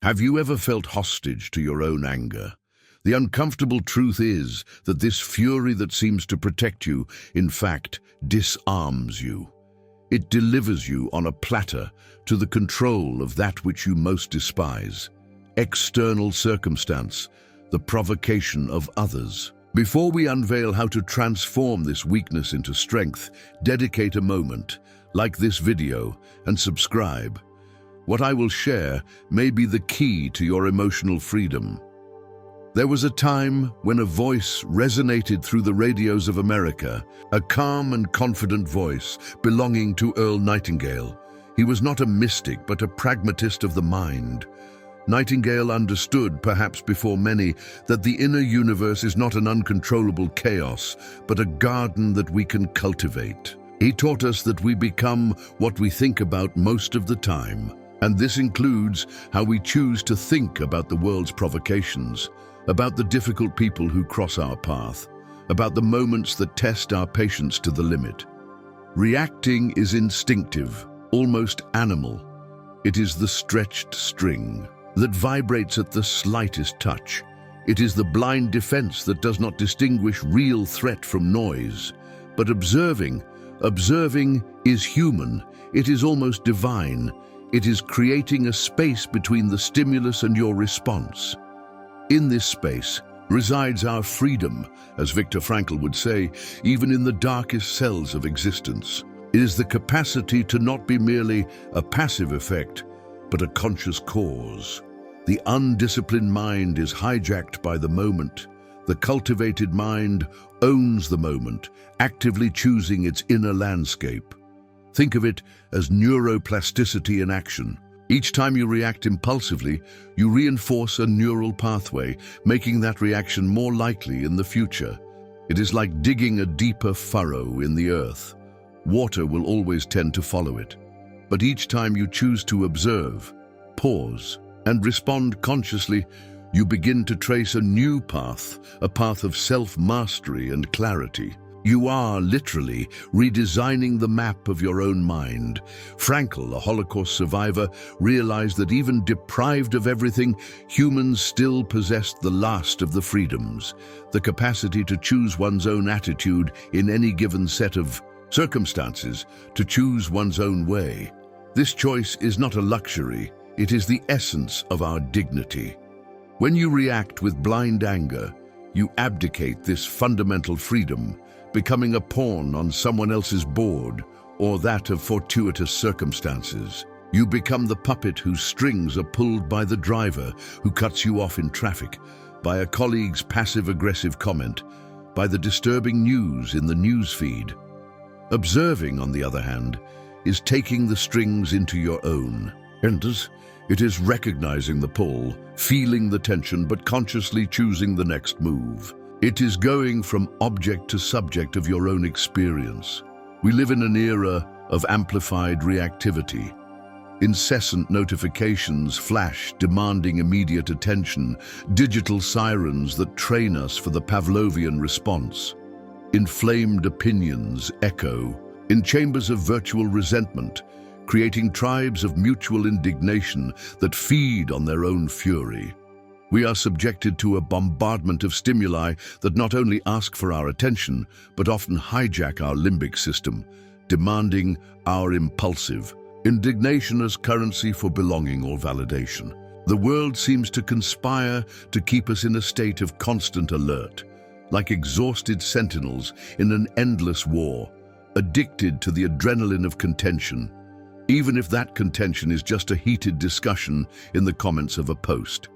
Have you ever felt hostage to your own anger? The uncomfortable truth is that this fury that seems to protect you, in fact, disarms you. It delivers you on a platter to the control of that which you most despise: external circumstance, the provocation of others. Before we unveil how to transform this weakness into strength, dedicate a moment, like this video, and subscribe. What I will share may be the key to your emotional freedom. There was a time when a voice resonated through the radios of America, a calm and confident voice belonging to Earl Nightingale. He was not a mystic, but a pragmatist of the mind. Nightingale understood, perhaps before many, that the inner universe is not an uncontrollable chaos, but a garden that we can cultivate. He taught us that we become what we think about most of the time, and this includes how we choose to think about the world's provocations, about the difficult people who cross our path, about the moments that test our patience to the limit. Reacting is instinctive, almost animal. It is the stretched string that vibrates at the slightest touch. It is the blind defense that does not distinguish real threat from noise. But observing is human. It is almost divine. It is creating a space between the stimulus and your response. In this space resides our freedom, as Viktor Frankl would say, even in the darkest cells of existence. It is the capacity to not be merely a passive effect, but a conscious cause. The undisciplined mind is hijacked by the moment. The cultivated mind owns the moment, actively choosing its inner landscape. Think of it as neuroplasticity in action. Each time you react impulsively, you reinforce a neural pathway, making that reaction more likely in the future. It is like digging a deeper furrow in the earth. Water will always tend to follow it. But each time you choose to observe, pause, and respond consciously, you begin to trace a new path, a path of self-mastery and clarity. You are literally redesigning the map of your own mind. Frankl, a Holocaust survivor, realized that even deprived of everything, humans still possessed the last of the freedoms, the capacity to choose one's own attitude in any given set of circumstances, to choose one's own way. This choice is not a luxury, it is the essence of our dignity. When you react with blind anger, you abdicate this fundamental freedom, becoming a pawn on someone else's board or that of fortuitous circumstances. You become the puppet whose strings are pulled by the driver who cuts you off in traffic, by a colleague's passive-aggressive comment, by the disturbing news in the news feed. Observing, on the other hand, is taking the strings into your own. It is recognizing the pull, feeling the tension, but consciously choosing the next move. It is going from object to subject of your own experience. We live in an era of amplified reactivity. Incessant notifications flash, demanding immediate attention, digital sirens that train us for the Pavlovian response. Inflamed opinions echo in chambers of virtual resentment, creating tribes of mutual indignation that feed on their own fury. We are subjected to a bombardment of stimuli that not only ask for our attention, but often hijack our limbic system, demanding our impulsive indignation as currency for belonging or validation. The world seems to conspire to keep us in a state of constant alert, like exhausted sentinels in an endless war, addicted to the adrenaline of contention, even if that contention is just a heated discussion in the comments of a post.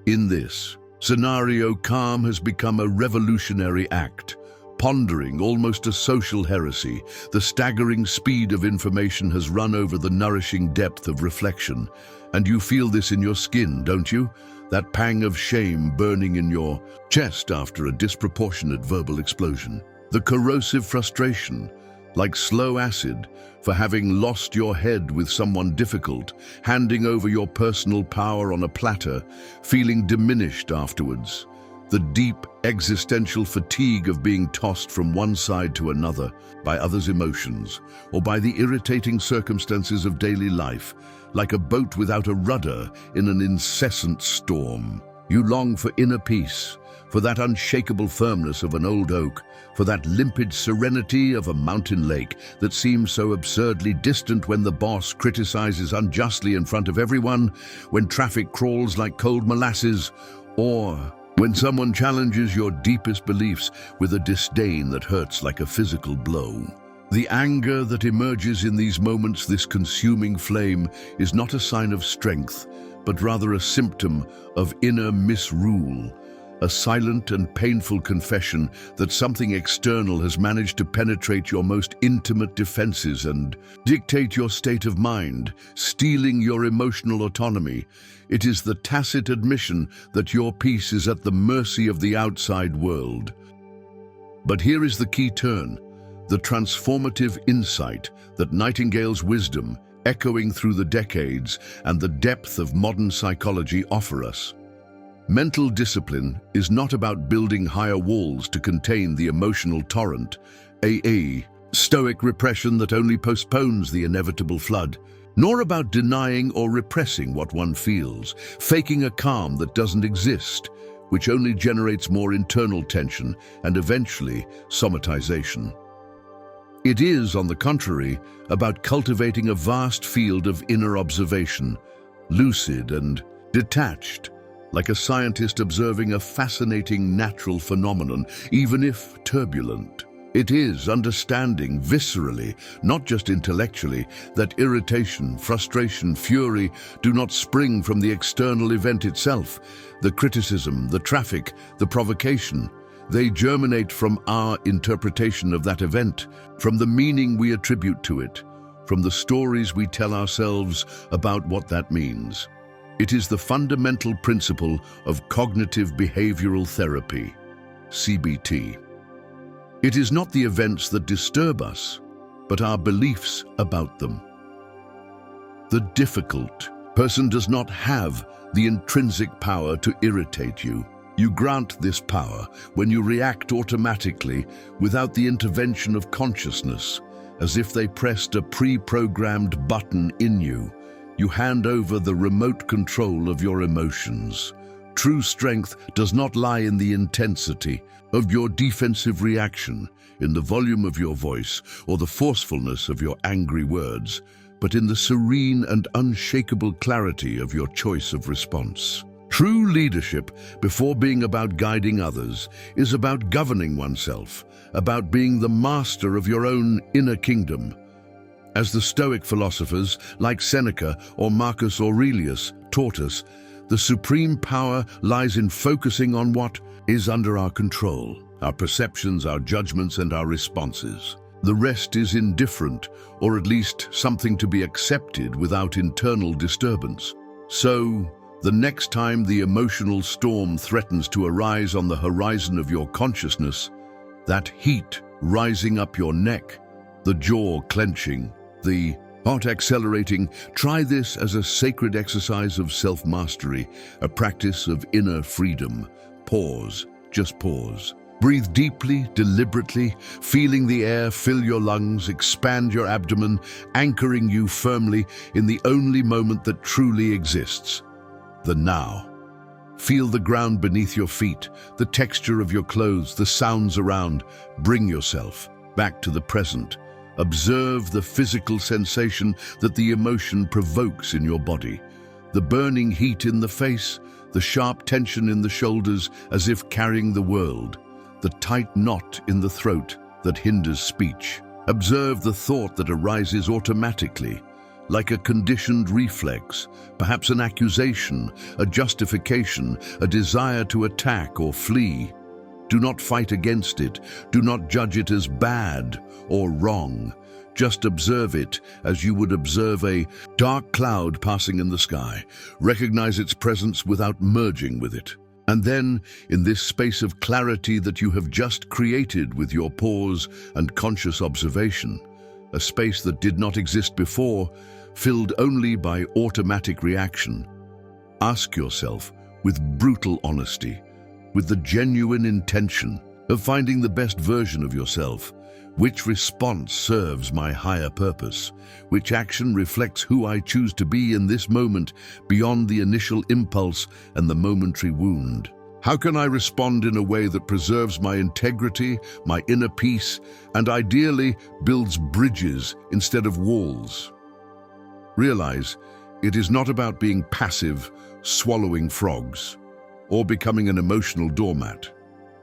In this scenario, calm has become a revolutionary act, pondering, almost a social heresy. The staggering speed of information has run over the nourishing depth of reflection, and you feel this in your skin, don't you? That pang of shame burning in your chest after a disproportionate verbal explosion. The corrosive frustration, like slow acid, for having lost your head with someone difficult, handing over your personal power on a platter, feeling diminished afterwards. The deep existential fatigue of being tossed from one side to another by others' emotions, or by the irritating circumstances of daily life, like a boat without a rudder in an incessant storm. You long for inner peace, for that unshakable firmness of an old oak, for that limpid serenity of a mountain lake that seems so absurdly distant when the boss criticizes unjustly in front of everyone, when traffic crawls like cold molasses, or when someone challenges your deepest beliefs with a disdain that hurts like a physical blow. The anger that emerges in these moments, this consuming flame, is not a sign of strength, but rather a symptom of inner misrule, a silent and painful confession that something external has managed to penetrate your most intimate defenses and dictate your state of mind, stealing your emotional autonomy. It is the tacit admission that your peace is at the mercy of the outside world. But here is the key turn, the transformative insight that Nightingale's wisdom, echoing through the decades, and the depth of modern psychology offer us. Mental discipline is not about building higher walls to contain the emotional torrent, a stoic repression that only postpones the inevitable flood, nor about denying or repressing what one feels, faking a calm that doesn't exist, which only generates more internal tension and eventually somatization. It is, on the contrary, about cultivating a vast field of inner observation, lucid and detached, like a scientist observing a fascinating natural phenomenon, even if turbulent. It is understanding viscerally, not just intellectually, that irritation, frustration, fury do not spring from the external event itself, the criticism, the traffic, the provocation. They germinate from our interpretation of that event, from the meaning we attribute to it, from the stories we tell ourselves about what that means. It is the fundamental principle of cognitive behavioral therapy, CBT. It is not the events that disturb us, but our beliefs about them. The difficult person does not have the intrinsic power to irritate you. You grant this power when you react automatically without the intervention of consciousness, as if they pressed a pre-programmed button in you. You hand over the remote control of your emotions. True strength does not lie in the intensity of your defensive reaction, in the volume of your voice, or the forcefulness of your angry words, but in the serene and unshakable clarity of your choice of response. True leadership, before being about guiding others, is about governing oneself, about being the master of your own inner kingdom. As the Stoic philosophers, like Seneca or Marcus Aurelius, taught us, the supreme power lies in focusing on what is under our control, our perceptions, our judgments, and our responses. The rest is indifferent, or at least something to be accepted without internal disturbance. So, the next time the emotional storm threatens to arise on the horizon of your consciousness, that heat rising up your neck, the jaw clenching, the heart accelerating, try this as a sacred exercise of self-mastery, a practice of inner freedom. Pause, just pause. Breathe deeply, deliberately, feeling the air fill your lungs, expand your abdomen, anchoring you firmly in the only moment that truly exists, the now. Feel the ground beneath your feet, the texture of your clothes, the sounds around. Bring yourself back to the present. Observe the physical sensation that the emotion provokes in your body. The burning heat in the face, the sharp tension in the shoulders as if carrying the world, the tight knot in the throat that hinders speech. Observe the thought that arises automatically, like a conditioned reflex, perhaps an accusation, a justification, a desire to attack or flee. Do not fight against it. Do not judge it as bad or wrong. Just observe it as you would observe a dark cloud passing in the sky. Recognize its presence without merging with it. And then, in this space of clarity that you have just created with your pause and conscious observation, a space that did not exist before, filled only by automatic reaction, ask yourself with brutal honesty, with the genuine intention of finding the best version of yourself. Which response serves my higher purpose? Which action reflects who I choose to be in this moment, beyond the initial impulse and the momentary wound? How can I respond in a way that preserves my integrity, my inner peace, and ideally builds bridges instead of walls? Realize, it is not about being passive, swallowing frogs, or becoming an emotional doormat.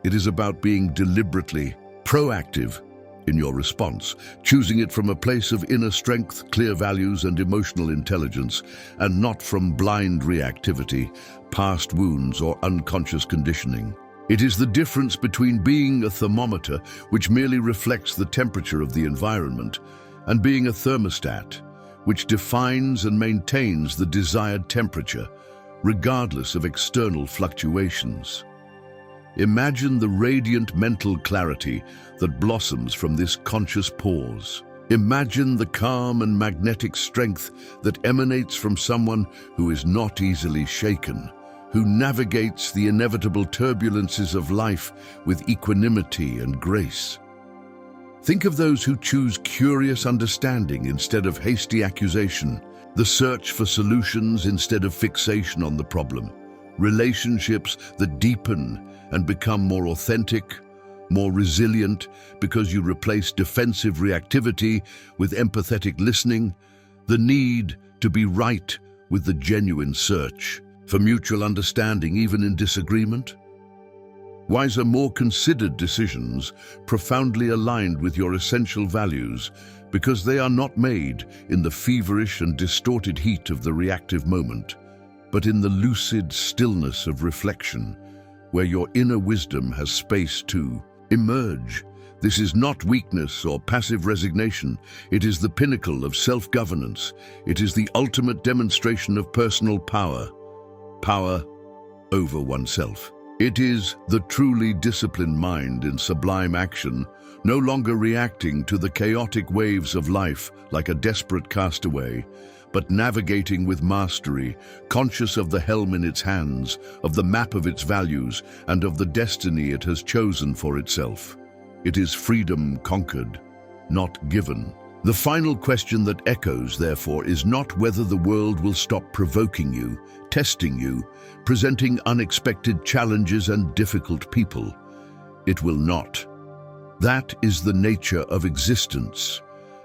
It is about being deliberately proactive in your response, choosing it from a place of inner strength, clear values, and emotional intelligence, and not from blind reactivity, past wounds, or unconscious conditioning. It is the difference between being a thermometer, which merely reflects the temperature of the environment, and being a thermostat, which defines and maintains the desired temperature, regardless of external fluctuations. Imagine the radiant mental clarity that blossoms from this conscious pause. Imagine the calm and magnetic strength that emanates from someone who is not easily shaken, who navigates the inevitable turbulences of life with equanimity and grace. Think of those who choose curious understanding instead of hasty accusation, the search for solutions instead of fixation on the problem, relationships that deepen and become more authentic, more resilient, because you replace defensive reactivity with empathetic listening, the need to be right with the genuine search for mutual understanding even in disagreement. Wiser, more considered decisions, profoundly aligned with your essential values, because they are not made in the feverish and distorted heat of the reactive moment, but in the lucid stillness of reflection, where your inner wisdom has space to emerge. This is not weakness or passive resignation. It is the pinnacle of self-governance. It is the ultimate demonstration of personal power, power over oneself. It is the truly disciplined mind in sublime action, no longer reacting to the chaotic waves of life like a desperate castaway, but navigating with mastery, conscious of the helm in its hands, of the map of its values, and of the destiny it has chosen for itself. It is freedom conquered, not given. The final question that echoes, therefore, is not whether the world will stop provoking you, testing you, presenting unexpected challenges and difficult people. It will not. That is the nature of existence,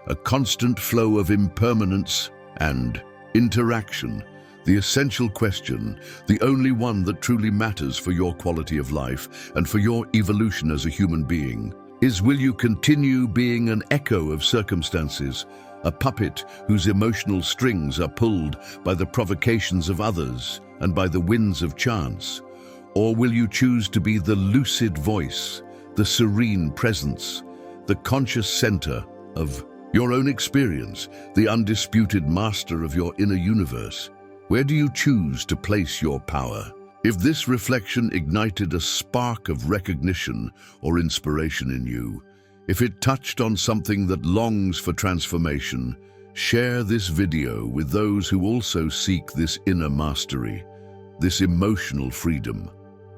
a constant flow of impermanence and interaction. The essential question, the only one that truly matters for your quality of life and for your evolution as a human being, is, will you continue being an echo of circumstances, a puppet whose emotional strings are pulled by the provocations of others and by the winds of chance? Or will you choose to be the lucid voice, the serene presence, the conscious center of your own experience, the undisputed master of your inner universe? Where do you choose to place your power? If this reflection ignited a spark of recognition or inspiration in you, if it touched on something that longs for transformation, share this video with those who also seek this inner mastery, this emotional freedom.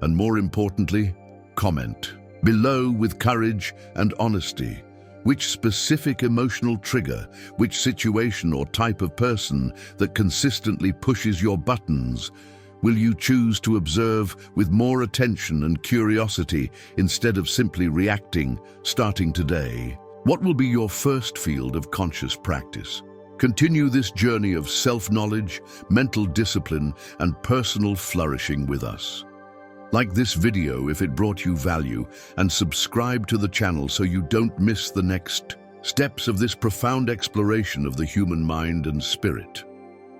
And more importantly, comment below with courage and honesty. Which specific emotional trigger, which situation or type of person that consistently pushes your buttons will you choose to observe with more attention and curiosity instead of simply reacting, starting today? What will be your first field of conscious practice? Continue this journey of self-knowledge, mental discipline, and personal flourishing with us. Like this video if it brought you value, and subscribe to the channel so you don't miss the next steps of this profound exploration of the human mind and spirit.